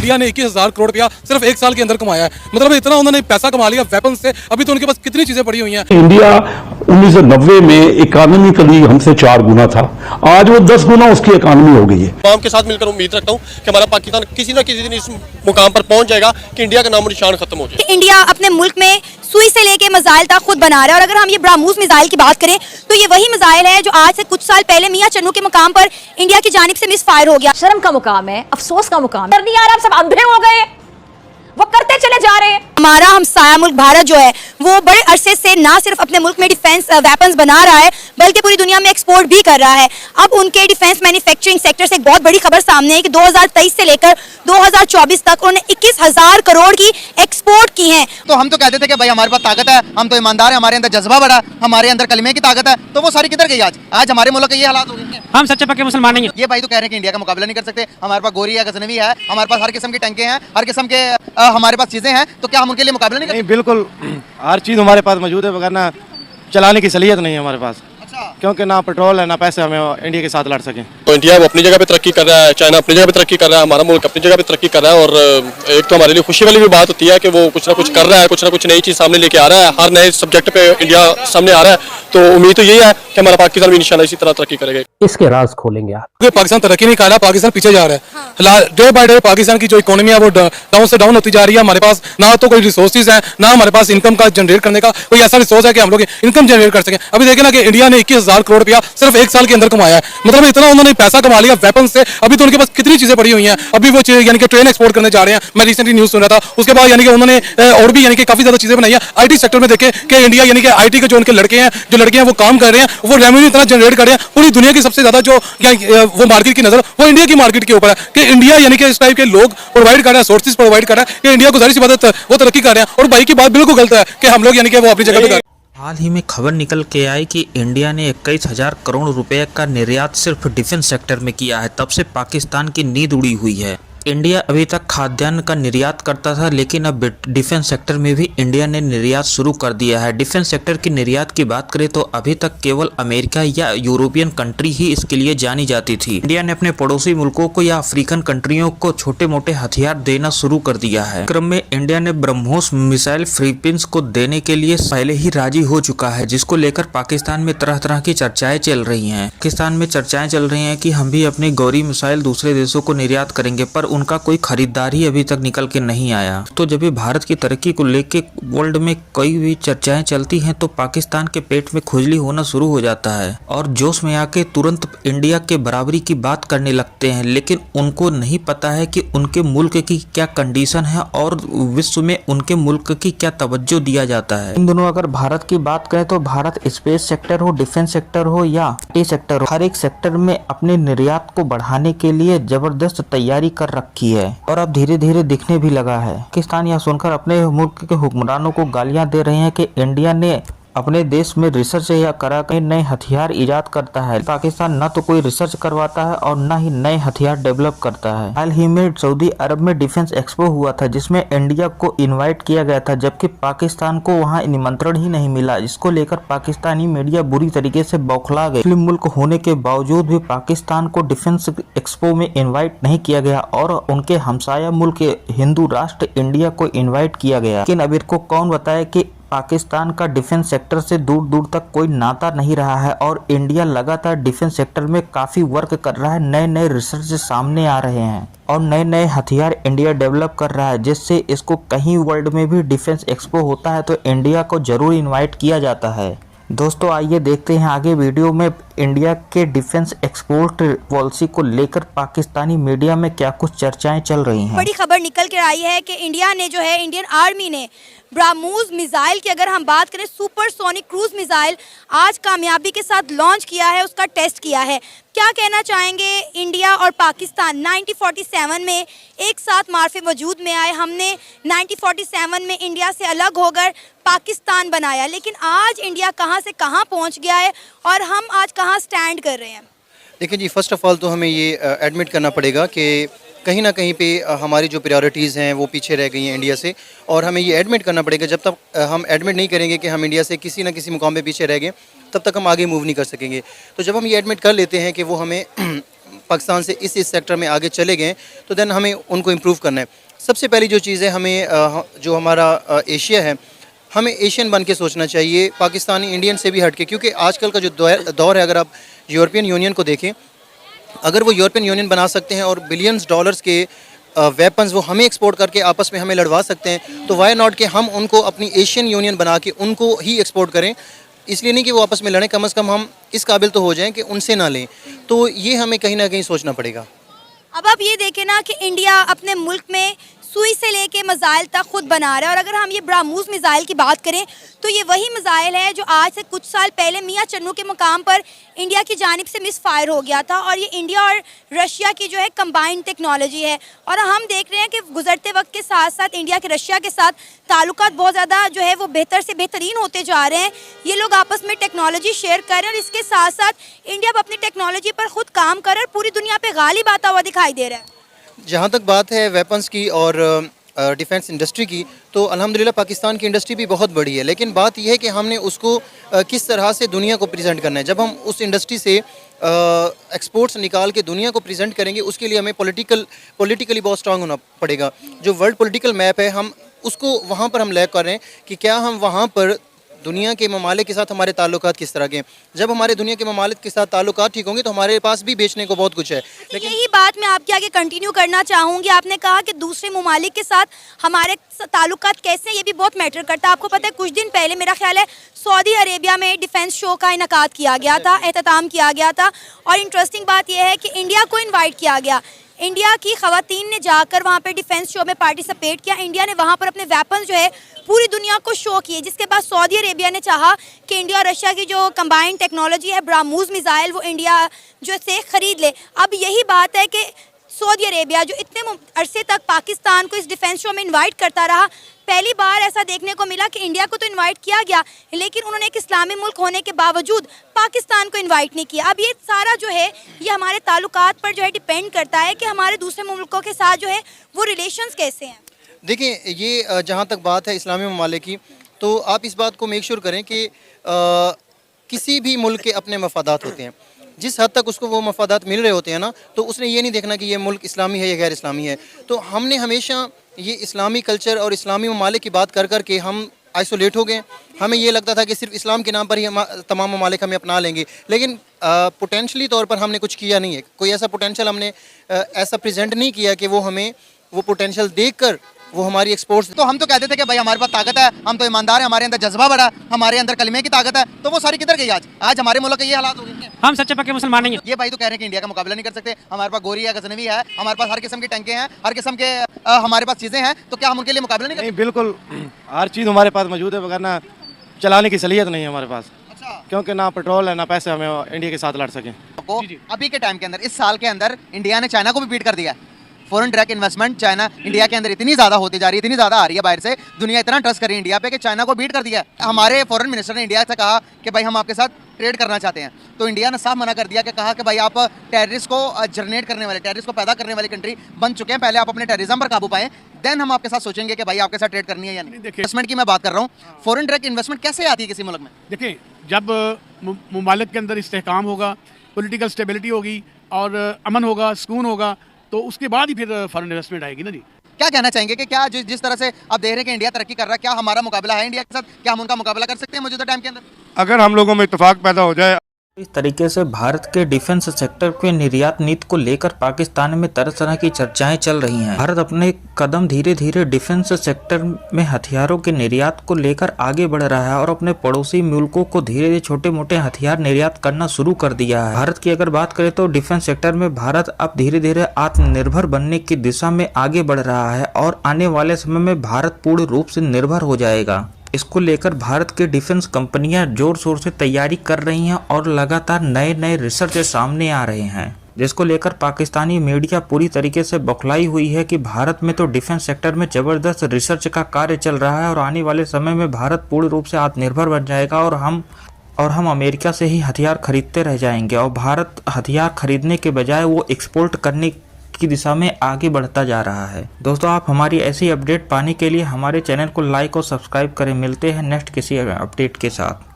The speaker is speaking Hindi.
इंडिया ने 21,000 करोड़ रुपया सिर्फ एक साल के अंदर कमाया है। मतलब इतना उन्होंने पैसा कमा लिया वेपन से, अभी तो उनके पास कितनी चीजें पड़ी हुई हैं। इंडिया 1990 में इकोनॉमिकली हमसे 4 गुना था, आज वो 10 गुना उसकी इकोनॉमी हो गई है। आवाम के साथ मिलकर उम्मीद रखता हूँ कि हमारा पाकिस्तान किसी न किसी दिन इस मुकाम पर पहुंच जाएगा कि इंडिया का नामो निशान खत्म हो जाए। इंडिया अपने मुल्क में सुई से लेके मिसाइल तक खुद बना रहा है, और अगर हम ये ब्रह्मोस मिसाइल की बात करें तो ये वही मिसाइल है जो आज से कुछ साल पहले मियां चन्नू के मुकाम पर इंडिया की जानिब से मिसफायर हो गया। शर्म का मुकाम है, अफसोस का मुकाम है। यार आप सब अंधे हो गए, वो करते चले जा रहे हैं। हमारा हमसाया मुल्क भारत जो है वो बड़े अरसे से ना सिर्फ अपने मुल्क में डिफेंस वेपन्स बना रहा है बल्कि पूरी दुनिया में एक्सपोर्ट भी कर रहा है। अब उनके डिफेंस मैन्युफैक्चरिंग सेक्टर से एक बहुत बड़ी खबर सामने है कि 2023 से लेकर 2024 तक उन्होंने 21,000 करोड़ की एक्सपोर्ट की है। तो हम तो कहते थे कि भाई हमारे पास ताकत है, हम तो ईमानदार है, हमारे अंदर जज्बा बड़ा, हमारे अंदर कलमे की ताकत है, तो वो सारी किधर गई? आज हमारे मुल्क के ये हालात हो गए हैं। हम सच्चे पक्के मुसलमान नहीं हैं। ये भाई तो कह रहे हैं कि इंडिया का मुकाबला नहीं कर सकते, हमारे पास गोरी है, गजनवी है, हमारे पास हर किस्म की टंके हैं, हर किस्म के हमारे पास चीजें हैं, तो क्या हम उनके लिए मुकाबला नहीं? बिल्कुल हर चीज़ हमारे पास मौजूद है, मगर ना चलाने की सलीयत नहीं है हमारे पास। क्योंकि ना पेट्रोल है ना पैसे हमें इंडिया के साथ लड़ सकें। तो इंडिया वो अपनी जगह पे तरक्की कर रहा है, चाइना अपनी जगह पे तरक्की कर रहा है, हमारा मुल्क अपनी जगह पे तरक्की कर रहा है। और एक तो हमारे लिए खुशी वाली भी बात होती है कि वो कुछ ना कुछ कर रहा है, कुछ ना कुछ नई चीज़ सामने लेके आ रहा है, हर नए सब्जेक्ट पे इंडिया सामने आ रहा है। तो उम्मीद तो यही है कि हमारा पाकिस्तान भी इंशाल्लाह इसी तरह तरक्की करेगा। इसके राज खोलेंगे आप। क्योंकि पाकिस्तान तरक्की नहीं कर रहा, पाकिस्तान पीछे जा रहा है। डे बाय डे पाकिस्तान की जो इकोनॉमी है वो डाउन से डाउन होती जा रही है। हमारे पास ना तो कोई रिसोर्सेज है, ना हमारे पास इनकम का जनरेट करने का कोई ऐसा रिसोर्स है कि हम लोग इनकम जनरेट कर सकें। अभी देखें ना कि इंडिया ने 21,000 करोड़ रुपया सिर्फ एक साल के अंदर कमाया है। मतलब इतना उन्होंने पैसा कमा लिया वेपन से, अभी तो उनके पास कितनी चीजें पड़ी हुई हैं। अभी वो यानी कि ट्रेन एक्सपोर्ट करने जा रहे हैं, मैं रिसेंटली न्यूज सुन रहा था। उसके बाद यानी कि उन्होंने और भी यानी कि काफी ज्यादा चीजें बनाई है। IT सेक्टर में देखें कि इंडिया यानी कि IT के जो उनके लड़के हैं, जो लड़कियां वो काम कर रहे हैं, वो रेवेन्यू इतना जनरेट कर रहे हैं। पूरी दुनिया की सबसे ज्यादा जो वो मार्केट की नजर वो इंडिया की मार्केट के ऊपर है कि इंडिया यानी कि इस टाइप के लोग प्रोवाइड कर रहा है, सोर्सेज प्रोवाइड कर रहा है कि इंडिया को जाहिर सी बात है वो तरक्की कर रहे हैं। और भाई की बात बिल्कुल गलत है कि हम लोग यानी कि वो अपनी जगह पे। हाल ही में खबर निकल के आई कि इंडिया ने 21,000 करोड़ रुपए का निर्यात सिर्फ डिफेंस सेक्टर में किया है। तब से पाकिस्तान की नींद उड़ी हुई है। इंडिया अभी तक खाद्यान्न का निर्यात करता था, लेकिन अब डिफेंस सेक्टर में भी इंडिया ने निर्यात शुरू कर दिया है। डिफेंस सेक्टर की निर्यात की बात करें तो अभी तक केवल अमेरिका या यूरोपियन कंट्री ही इसके लिए जानी जाती थी। इंडिया ने अपने पड़ोसी मुल्कों को या अफ्रीकन कंट्रियों को छोटे मोटे हथियार देना शुरू कर दिया है। क्रम में इंडिया ने ब्रह्मोस मिसाइल फिलीपींस को देने के लिए पहले ही राजी हो चुका है, जिसको लेकर पाकिस्तान में तरह तरह की चर्चाएं चल रही है। पाकिस्तान में चर्चाएं चल रही है कि हम भी अपनी गौरी मिसाइल दूसरे देशों को निर्यात करेंगे, पर उनका कोई खरीदार ही अभी तक निकल के नहीं आया। तो जब भी भारत की तरक्की को लेके वर्ल्ड में कोई भी चर्चाएं चलती हैं तो पाकिस्तान के पेट में खुजली होना शुरू हो जाता है और जोश में आके तुरंत इंडिया के बराबरी की बात करने लगते हैं। लेकिन उनको नहीं पता है कि उनके मुल्क की क्या कंडीशन है और विश्व में उनके मुल्क की क्या तवज्जो दिया जाता है। इन दोनों अगर भारत की बात करें तो भारत स्पेस सेक्टर हो, डिफेंस सेक्टर हो या IT सेक्टर हो, हर एक सेक्टर में अपने निर्यात को बढ़ाने के लिए जबरदस्त तैयारी कर रखी है और अब धीरे धीरे दिखने भी लगा है। पाकिस्तान यह सुनकर अपने मुल्क के हुक्मरानों को गालियां दे रहे हैं कि इंडिया ने अपने देश में रिसर्च या करा कर नए हथियार इजाद करता है। पाकिस्तान न तो कोई रिसर्च करवाता है और न ही नए हथियार डेवलप करता है। हाल ही में सऊदी अरब में डिफेंस एक्सपो हुआ था जिसमें इंडिया को इनवाइट किया गया था, जबकि पाकिस्तान को वहां निमंत्रण ही नहीं मिला, जिसको लेकर पाकिस्तानी मीडिया बुरी तरीके से बौखला गई। मुस्लिम मुल्क होने के बावजूद भी पाकिस्तान को डिफेंस एक्सपो में इन्वाइट नहीं किया गया और उनके हमसाया मुल्क हिंदू राष्ट्र इंडिया को इन्वाइट किया गया। लेकिन अब इनको कौन बताए कि पाकिस्तान का डिफेंस सेक्टर से दूर दूर तक कोई नाता नहीं रहा है और इंडिया लगातार डिफेंस सेक्टर में काफी वर्क कर रहा है। नए नए रिसर्च सामने आ रहे हैं और नए नए हथियार इंडिया डेवलप कर रहा है, जिससे इसको कहीं वर्ल्ड में भी डिफेंस एक्सपो होता है तो इंडिया को जरूर इन्वाइट किया जाता है। दोस्तों आइए देखते हैं आगे वीडियो में इंडिया के डिफेंस एक्सपोर्ट पॉलिसी को लेकर पाकिस्तानी मीडिया में क्या कुछ चर्चाएं चल रही हैं। बड़ी खबर निकल कर आई है कि इंडिया ने जो है इंडियन आर्मी ने ब्रह्मोस मिसाइल की अगर हम बात करें सुपरसोनिक क्रूज मिसाइल आज कामयाबी के साथ लॉन्च किया है, उसका टेस्ट किया है। क्या कहना चाहेंगे? इंडिया और पाकिस्तान 1947 में एक साथ मार्फे वजूद में आए। हमने 1947 में इंडिया से अलग होकर पाकिस्तान बनाया, लेकिन आज इंडिया कहां से कहां पहुंच गया है और हम आज कहां स्टैंड कर रहे हैं। देखिए जी, फर्स्ट ऑफ ऑल तो हमें ये एडमिट करना पड़ेगा कि कहीं ना कहीं पे हमारी जो प्रायोरिटीज़ हैं वो पीछे रह गई हैं इंडिया से, और हमें ये एडमिट करना पड़ेगा। जब तक हम एडमिट नहीं करेंगे कि हम इंडिया से किसी न किसी मुकाम पे पीछे रह गए, तब तक हम आगे मूव नहीं कर सकेंगे। तो जब हम ये एडमिट कर लेते हैं कि वो हमें पाकिस्तान से इस सेक्टर में आगे चले गए तो देन हमें उनको इम्प्रूव करना है। सबसे पहली जो चीज़ है, हमें जो हमारा एशिया है, हमें एशियन बन के सोचना चाहिए, पाकिस्तानी इंडियन से भी हट के, क्योंकि आजकल का जो दौर है, अगर आप यूरोपियन यूनियन को देखें, अगर वो यूरोपियन यूनियन बना सकते हैं और बिलियंस डॉलर्स के वेपन्स वो हमें एक्सपोर्ट करके आपस में हमें लड़वा सकते हैं, तो वाई नॉट कि हम उनको अपनी एशियन यूनियन बना के उनको ही एक्सपोर्ट करें। इसलिए नहीं कि वो आपस में लड़ें, कम से कम हम इस काबिल तो हो जाएं कि उनसे ना लें। तो ये हमें कहीं ना कहीं सोचना पड़ेगा। अब आप ये देखें ना कि इंडिया अपने मुल्क में सुई से लेके मिसाइल तक खुद बना रहा है, और अगर हम ये ब्राह्मोस मिसाइल की बात करें तो ये वही मिसाइल है जो आज से कुछ साल पहले मियां चन्नू के मुकाम पर इंडिया की जानिब से मिस फायर हो गया था, और ये इंडिया और रशिया की जो है कंबाइंड टेक्नोलॉजी है। और हम देख रहे हैं कि गुजरते वक्त के साथ साथ इंडिया के रशिया के साथ ताल्लुकात बहुत ज़्यादा जो है वो बेहतर से बेहतरीन होते जा रहे हैं। ये लोग आपस में टेक्नोलॉजी शेयर कर रहे हैं, और इसके साथ साथ इंडिया अब अपनी टेक्नोलॉजी पर खुद काम कर रहा है, पूरी दुनिया पर गालिब आता हुआ दिखाई दे रहा है। जहाँ तक बात है वेपन्स की और डिफेंस इंडस्ट्री की, तो अल्हम्दुलिल्लाह पाकिस्तान की इंडस्ट्री भी बहुत बड़ी है, लेकिन बात यह है कि हमने उसको किस तरह से दुनिया को प्रेजेंट करना है। जब हम उस इंडस्ट्री से एक्सपोर्ट्स निकाल के दुनिया को प्रेजेंट करेंगे, उसके लिए हमें पॉलिटिकली बहुत स्ट्रांग होना पड़ेगा। जो वर्ल्ड पॉलिटिकल मैप है, हम उसको वहाँ पर हम लैग कर रहे हैं कि क्या हम वहाँ पर दुनिया के ममालिक के साथ हमारे ताल्लुकात किस तरह के हैं। जब हमारे दुनिया के ममालिक के साथ ताल्लुकात ठीक होंगे तो हमारे पास भी बेचने को बहुत कुछ है। लेकिन यही बात मैं आपके आगे कंटिन्यू करना चाहूँगी। आपने कहा कि दूसरे ममालिक के साथ हमारे ताल्लुकात कैसे हैं, ये भी बहुत मैटर करता है। आपको पता है कुछ दिन पहले मेरा ख्याल है सऊदी अरेबिया में डिफेंस शो का इनकाद किया गया था, एहतमाम किया गया था, और इंटरेस्टिंग बात यह है कि इंडिया को इन्वाइट किया गया। इंडिया की ख़वातीन ने जाकर वहाँ पे डिफेंस शो में पार्टिसिपेट किया। इंडिया ने वहाँ पर अपने वेपन जो है पूरी दुनिया को शो किए, जिसके बाद सऊदी अरेबिया ने चाहा कि इंडिया और रशिया की जो कंबाइंड टेक्नोलॉजी है ब्राह्मोस मिसाइल, वो इंडिया जो से ख़रीद ले। अब यही बात है कि सऊदी अरेबिया जो इतने अरसे तक पाकिस्तान को इस डिफेंस शो में इन्वाइट करता रहा, पहली बार ऐसा देखने को मिला कि इंडिया को तो इन्वाइट किया गया, लेकिन उन्होंने एक इस्लामी मुल्क होने के बावजूद पाकिस्तान को इन्वाइट नहीं किया। अब ये सारा जो है ये हमारे ताल्लुकात पर जो है डिपेंड करता है कि हमारे दूसरे मुल्कों के साथ जो है वो रिलेशंस कैसे हैं। देखिए, ये जहाँ तक बात है इस्लामी ममालिक की, तो आप इस बात को मेक श्योर करें कि किसी भी मुल्क के अपने मफादात होते हैं। जिस हद तक उसको वो मफादात मिल रहे होते हैं ना, तो उसने ये नहीं देखना कि ये मुल्क इस्लामी है या गैर इस्लामी है। तो हमने हमेशा ये इस्लामी कल्चर और इस्लामी ममालिक की बात कर कर के हम आइसोलेट हो गए। हमें ये लगता था कि सिर्फ इस्लाम के नाम पर ही तमाम ममालिक हमें अपना लेंगे, लेकिन पोटेंशली तौर पर हमने कुछ किया नहीं है। कोई ऐसा पोटेंशल हमने ऐसा प्रेजेंट नहीं किया कि वो हमें वो पोटेंशल देखकर वो हमारी एक्सपोर्ट्स। तो हम तो कहते थे कि भाई हमारे पास ताकत है, हम तो ईमानदार हैं, हमारे अंदर जज्बा बड़ा, हमारे अंदर कलमे की ताकत है, तो वो सारी किधर गई आज हमारे मुल्क के ये हालात हो गए। हम सच्चे पक्के मुसलमान नहीं हैं। ये भाई तो कह रहे हैं कि इंडिया का मुकाबला नहीं कर सकते, हमारे पास गोरी है, गजनवी है, हमारे पास हर किस्म की टैंकें हैं, हर किस्म के हमारे पास चीज़ें हैं, तो क्या हम उनके लिए मुकाबला नहीं कर नहीं, बिल्कुल हर चीज़ हमारे पास मौजूद है, मगर ना चलाने की सलीयत नहीं है हमारे पास। अच्छा, क्योंकि ना पेट्रोल है ना पैसे हमें इंडिया के साथ लड़ सकें। को अभी के टाइम के अंदर, इस साल के अंदर इंडिया ने चाइना को भी बीट कर दिया है। Foreign direct investment China India के अंदर इतनी ज़्यादा होती जा रही है, इतनी ज़्यादा आ रही है बाहर से, दुनिया इतना ट्रस्ट कर रही है इंडिया पे कि चाइना को बीट कर दिया है। हमारे फॉरेन मिनिस्टर ने इंडिया से कहा कि भाई हम आपके साथ ट्रेड करना चाहते हैं, तो इंडिया ने साफ मना कर दिया कि कहा कि भाई आप टेररिस्ट को जनरेट करने वाले, टेररिस्ट को पैदा करने वाली कंट्री बन चुके हैं, पहले आप अपने टेररिज्म पर काबू पाएं, देन हम आपके साथ सोचेंगे कि भाई आपके साथ ट्रेड करनी है या नहीं। इन्वेस्टमेंट की मैं बात कर रहा हूँ, फॉरेन डायरेक्ट इन्वेस्टमेंट कैसे आती है किसी मुल्क में? देखिए, जब मुमालिक के अंदर इस्तेहकाम होगा, पॉलिटिकल स्टेबिलिटी होगी और अमन होगा, सुकून होगा, तो उसके बाद ही फिर फॉरेन इन्वेस्टमेंट आएगी ना जी। क्या कहना चाहेंगे कि क्या जिस तरह से आप देख रहे हैं कि इंडिया तरक्की कर रहा है, क्या हमारा मुकाबला है इंडिया के साथ? क्या हम उनका मुकाबला कर सकते हैं मौजूदा टाइम के अंदर? अगर हम लोगों में इत्तेफाक पैदा हो जाए। इस तरीके से भारत के डिफेंस सेक्टर के निर्यात नीति को लेकर पाकिस्तान में तरह तरह की चर्चाएं चल रही हैं। भारत अपने कदम धीरे धीरे डिफेंस सेक्टर में हथियारों के निर्यात को लेकर आगे बढ़ रहा है और अपने पड़ोसी मुल्कों को धीरे धीरे छोटे मोटे हथियार निर्यात करना शुरू कर दिया है। भारत की अगर बात करें तो डिफेंस सेक्टर में भारत अब धीरे धीरे आत्मनिर्भर बनने की दिशा में आगे बढ़ रहा है और आने वाले समय में भारत पूर्ण रूप से निर्भर हो जाएगा। इसको लेकर भारत के डिफेंस कंपनियां जोर शोर से तैयारी कर रही हैं और लगातार नए नए रिसर्च सामने आ रहे हैं, जिसको लेकर पाकिस्तानी मीडिया पूरी तरीके से बौखलाई हुई है कि भारत में तो डिफेंस सेक्टर में जबरदस्त रिसर्च का कार्य चल रहा है और आने वाले समय में भारत पूर्ण रूप से आत्मनिर्भर बन जाएगा और हम अमेरिका से ही हथियार खरीदते रह जाएंगे और भारत हथियार खरीदने के बजाय वो एक्सपोर्ट करने की दिशा में आगे बढ़ता जा रहा है। दोस्तों, आप हमारी ऐसी अपडेट पाने के लिए हमारे चैनल को लाइक और सब्सक्राइब करें। मिलते हैं नेक्स्ट किसी अपडेट के साथ।